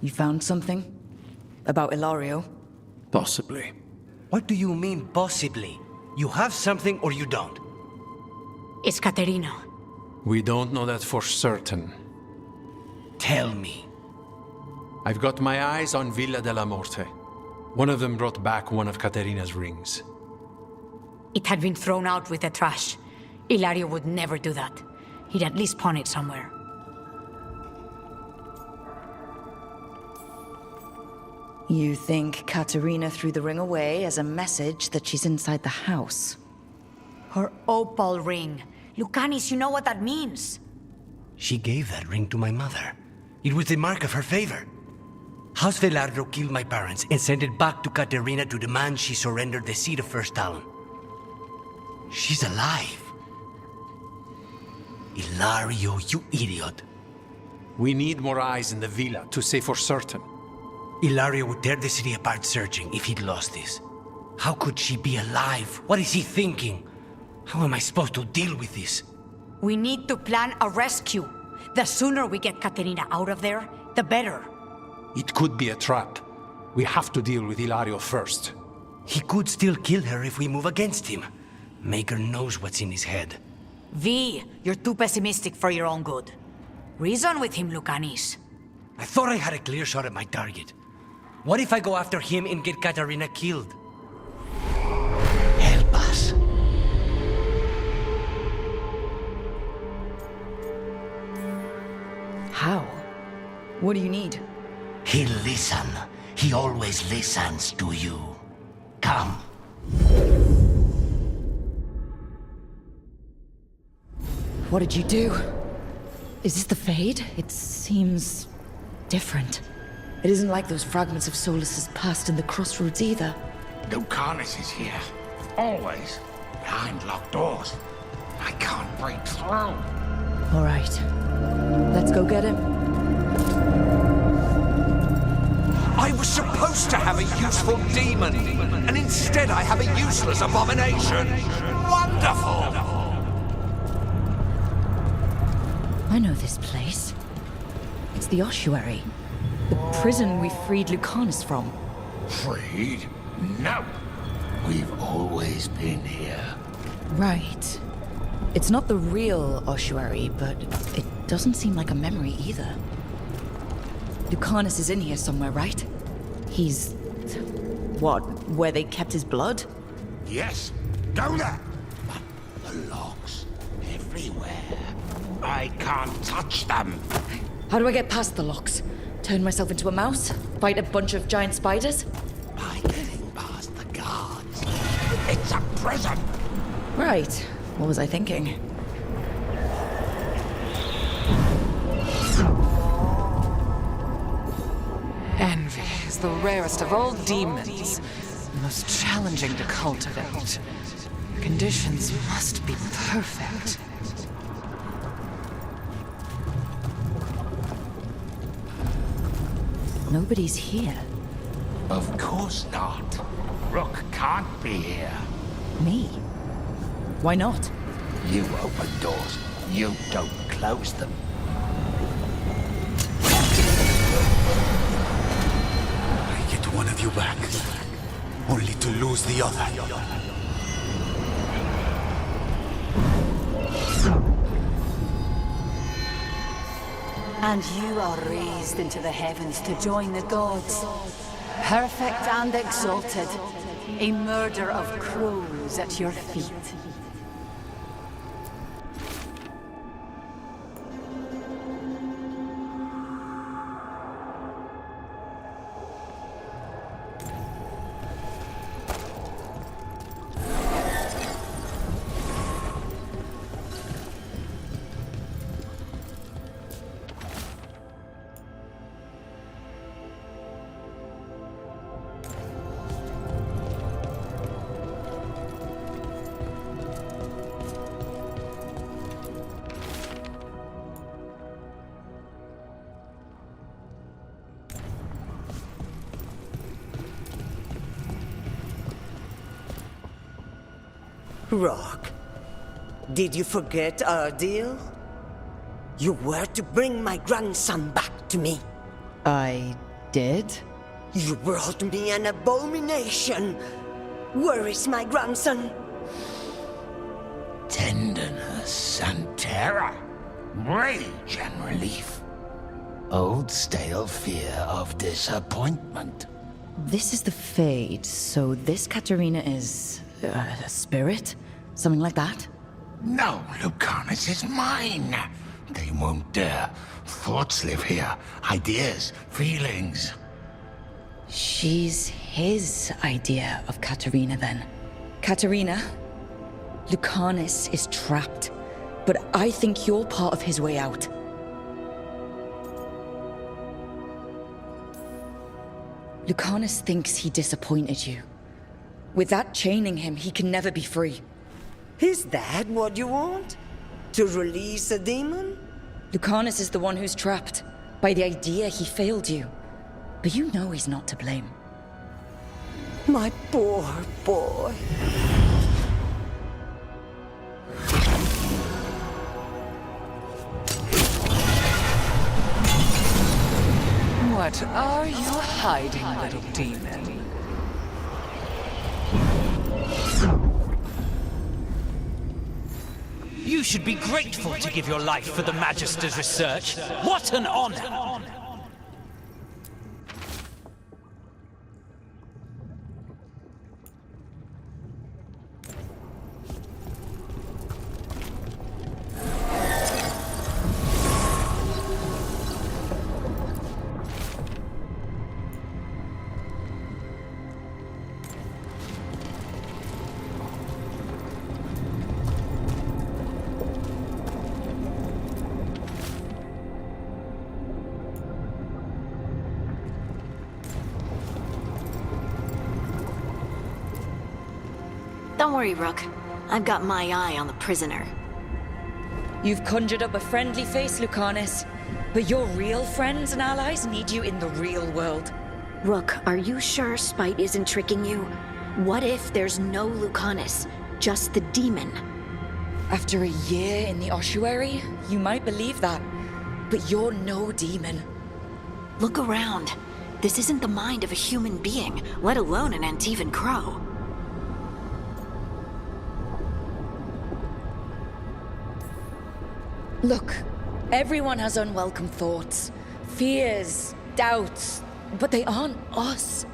You found something? About Ilario? Possibly. What do you mean, possibly? You have something or you don't? It's Caterina. We don't know that for certain. Tell me. I've got my eyes on Villa della Morte. One of them brought back one of Caterina's rings. It had been thrown out with the trash. Ilario would never do that. He'd at least pawn it somewhere. You think Caterina threw the ring away as a message that she's inside the house? Her opal ring. Lucanis, you know what that means. She gave that ring to my mother. It was the mark of her favor. House Veilguard killed my parents and sent it back to Caterina to demand she surrender the seat of First Talon. She's alive. Ilario, you idiot. We need more eyes in the villa to say for certain. Ilario would tear the city apart searching if he'd lost this. How could she be alive? What is he thinking? How am I supposed to deal with this? We need to plan a rescue. The sooner we get Caterina out of there, the better. It could be a trap. We have to deal with Ilario first. He could still kill her if we move against him. Maker knows what's in his head. V, you're too pessimistic for your own good. Reason with him, Lucanis. I thought I had a clear shot at my target. What if I go after him and get Caterina killed? Help us. How? What do you need? He'll listen. He always listens to you. Come. What did you do? Is this the Fade? It seems different. It isn't like those fragments of Solus's past in the crossroads either. Lucanis is here. Always. Behind locked doors. I can't break through. All right. Let's go get him. I was supposed to have a useful demon, and instead I have a useless abomination. Wonderful! I know this place. It's the ossuary. The prison we freed Lucanis from. Freed? No. We've always been here. Right. It's not the real ossuary, but it doesn't seem like a memory either. Lucanis is in here somewhere, right? He's... what, where they kept his blood? Yes. Go there. But the locks everywhere. I can't touch them. How do I get past the locks? Turn myself into a mouse? Fight a bunch of giant spiders? By getting past the guards. It's a prison. Right. What was I thinking? Envy is the rarest of all demons, most challenging to cultivate. Conditions must be perfect. Nobody's here. Of course not. Rook can't be here. Me? Why not? You open doors. You don't close them. I get one of you back, only to lose the other. And you are raised into the heavens to join the gods. Perfect and exalted. A murder of crows at your feet. Rock, did you forget our deal? You were to bring my grandson back to me. I did? You brought me an abomination. Where is my grandson? Tenderness and terror, rage and relief. Old stale fear of disappointment. This is the Fade, so this Katerina is... a spirit? Something like that? No, Lucanis is mine. They won't dare. Thoughts live here. Ideas, feelings. She's his idea of Katerina, then. Katerina, Lucanis is trapped, but I think you're part of his way out. Lucanis thinks he disappointed you. With that chaining him, he can never be free. Is that what you want? To release a demon? Lucanis is the one who's trapped, by the idea he failed you. But you know he's not to blame. My poor boy. What are you hiding, little demon? You should be grateful to give your life for the Magister's research. What an honor! Don't worry, Rook. I've got my eye on the prisoner. You've conjured up a friendly face, Lucanis. But your real friends and allies need you in the real world. Rook, are you sure Spite isn't tricking you? What if there's no Lucanis, just the demon? After a year in the ossuary, you might believe that. But you're no demon. Look around. This isn't the mind of a human being, let alone an Antivan crow. Look, everyone has unwelcome thoughts, fears, doubts, but they aren't us.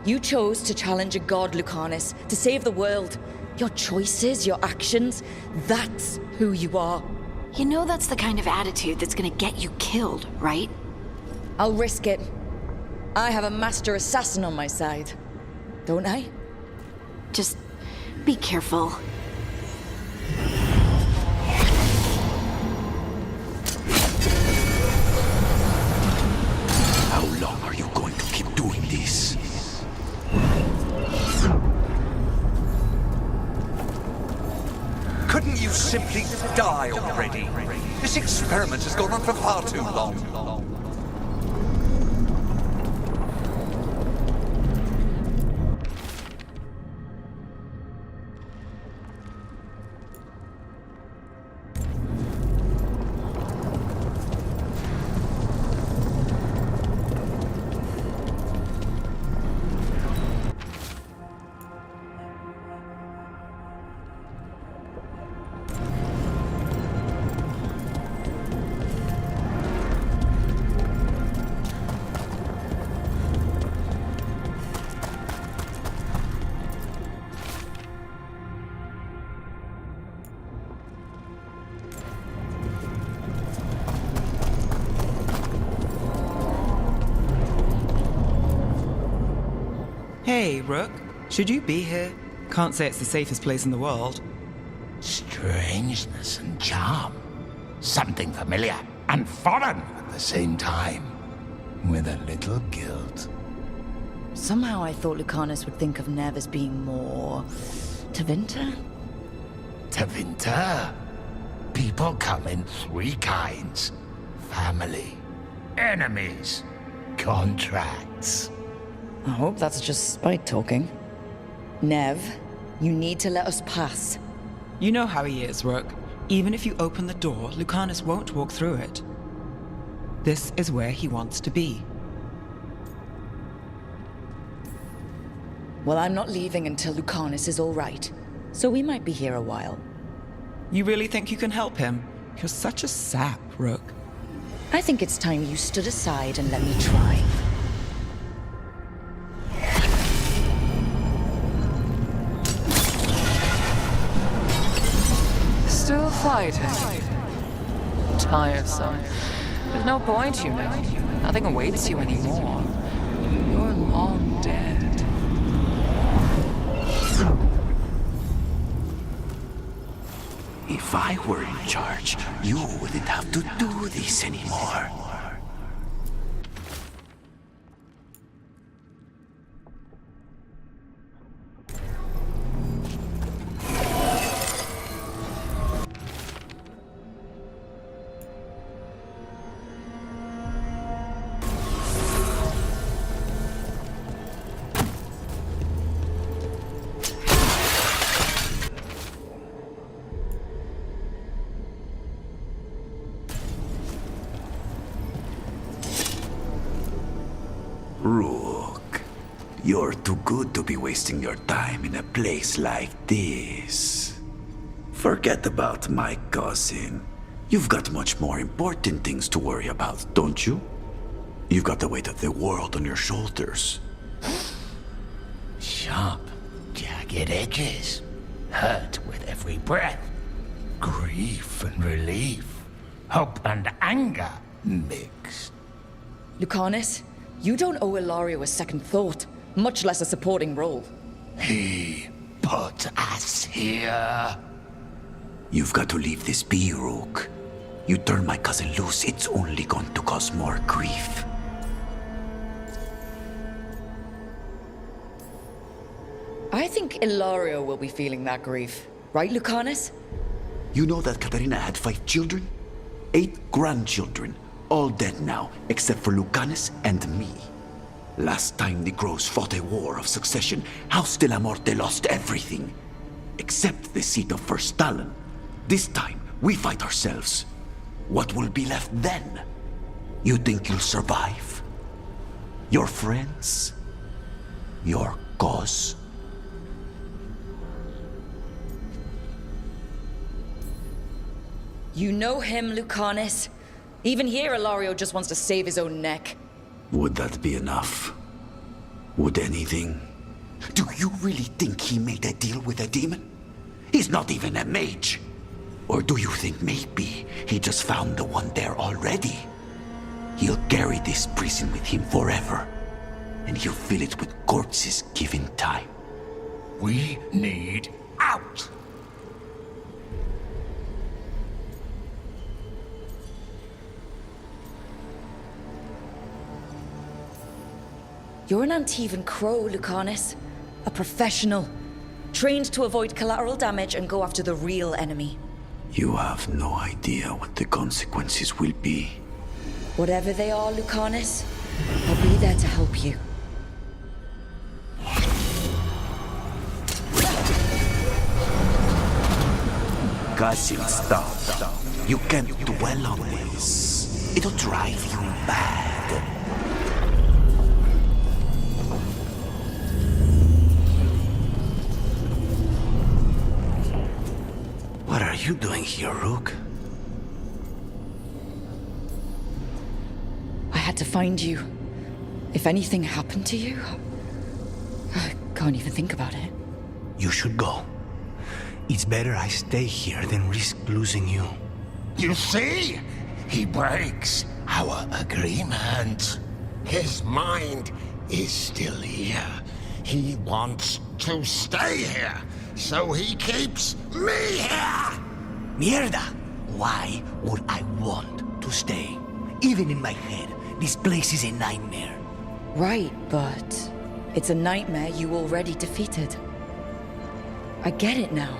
You chose to challenge a god, Lucanis, to save the world. Your choices, your actions, that's who you are. You know that's the kind of attitude that's gonna get you killed, right? I'll risk it. I have a master assassin on my side, don't I? Just be careful. How long are you going to keep doing this? Couldn't you simply die already? This experiment has gone on for far too long. Hey, Rook. Should you be here? Can't say it's the safest place in the world. Strangeness and charm. Something familiar and foreign at the same time. With a little guilt. Somehow I thought Lucanis would think of Nev as being more... Tevinter? Tevinter? People come in three kinds. Family, enemies, contracts. I hope that's just Spite talking. Nev, you need to let us pass. You know how he is, Rook. Even if you open the door, Lucanis won't walk through it. This is where he wants to be. Well, I'm not leaving until Lucanis is all right. So we might be here a while. You really think you can help him? You're such a sap, Rook. I think it's time you stood aside and let me try. Still fighting. Tiresome. There's no point, you know. Nothing awaits you anymore. You're long dead. If I were in charge, you wouldn't have to do this anymore. Rook, you're too good to be wasting your time in a place like this. Forget about my cousin. You've got much more important things to worry about, don't you? You've got the weight of the world on your shoulders. Sharp, jagged edges. Hurt with every breath. Grief and relief. Hope and anger mixed. Lucanis, you don't owe Ilario a second thought, much less a supporting role. He put us here. You've got to leave this be, Rook. You turn my cousin loose, it's only going to cause more grief. I think Ilario will be feeling that grief. Right, Lucanis? You know that Katarina had 5 children? 8 grandchildren. All dead now, except for Lucanis and me. Last time the Grows fought a war of succession, House de la Morte lost everything. Except the seat of First Talon. This time, we fight ourselves. What will be left then? You think you'll survive? Your friends? Your cause? You know him, Lucanis. Even here, Ilario just wants to save his own neck. Would that be enough? Would anything? Do you really think he made a deal with a demon? He's not even a mage. Or do you think maybe he just found the one there already? He'll carry this prison with him forever. And he'll fill it with corpses given time. We need out! You're an Antivan crow, Lucanis. A professional. Trained to avoid collateral damage and go after the real enemy. You have no idea what the consequences will be. Whatever they are, Lucanis, I'll be there to help you. Cousin, stop. You can't dwell on this. It'll drive you mad. What are you doing here, Rook? I had to find you. If anything happened to you, I can't even think about it. You should go. It's better I stay here than risk losing you. You see? He breaks our agreement. His mind is still here. He wants to stay here, so he keeps me here! Mierda! Why would I want to stay? Even in my head, this place is a nightmare. Right, but it's a nightmare you already defeated. I get it now.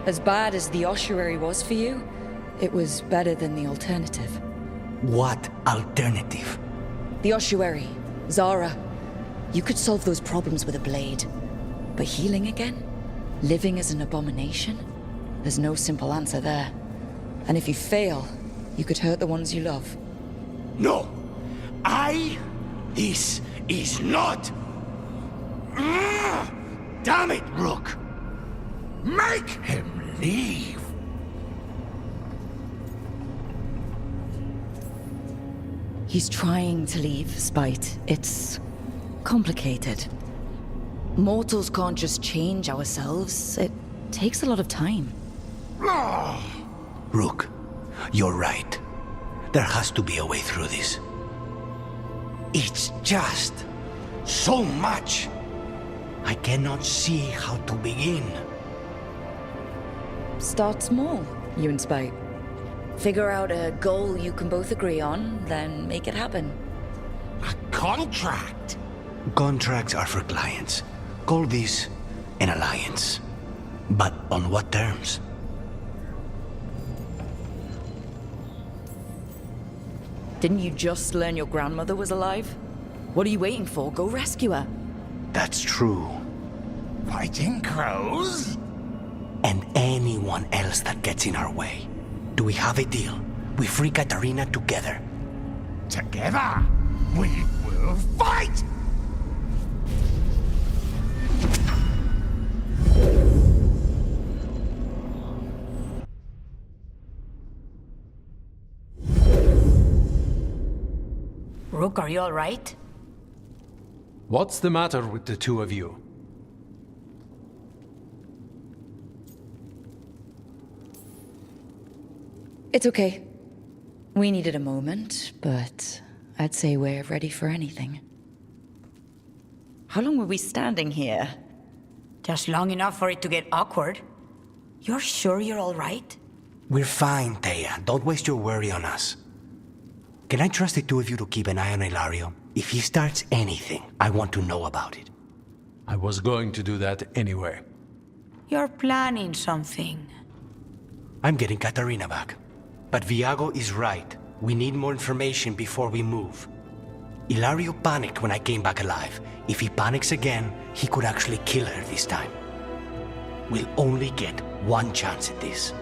As bad as the ossuary was for you, it was better than the alternative. What alternative? The ossuary, Zara. You could solve those problems with a blade. But healing again? Living as an abomination? There's no simple answer there. And if you fail, you could hurt the ones you love. No! This is not... damn it, Rook! Make him leave! He's trying to leave, Spite. It's complicated. Mortals can't just change ourselves. It takes a lot of time. Rook, you're right. There has to be a way through this. It's just so much. I cannot see how to begin. Start small, you and Spite. Figure out a goal you can both agree on, then make it happen. A contract? Contracts are for clients. Call this an alliance. But on what terms? Didn't you just learn your grandmother was alive? What are you waiting for? Go rescue her. That's true. Fighting crows? And anyone else that gets in our way. Do we have a deal? We free Katarina together. Together, we will fight! Rook, are you all right? What's the matter with the two of you? It's okay. We needed a moment, but I'd say we're ready for anything. How long were we standing here? Just long enough for it to get awkward. You're sure you're all right? We're fine, Thea. Don't waste your worry on us. Can I trust the two of you to keep an eye on Ilario? If he starts anything, I want to know about it. I was going to do that anyway. You're planning something. I'm getting Katarina back. But Viago is right. We need more information before we move. Ilario panicked when I came back alive. If he panics again, he could actually kill her this time. We'll only get one chance at this.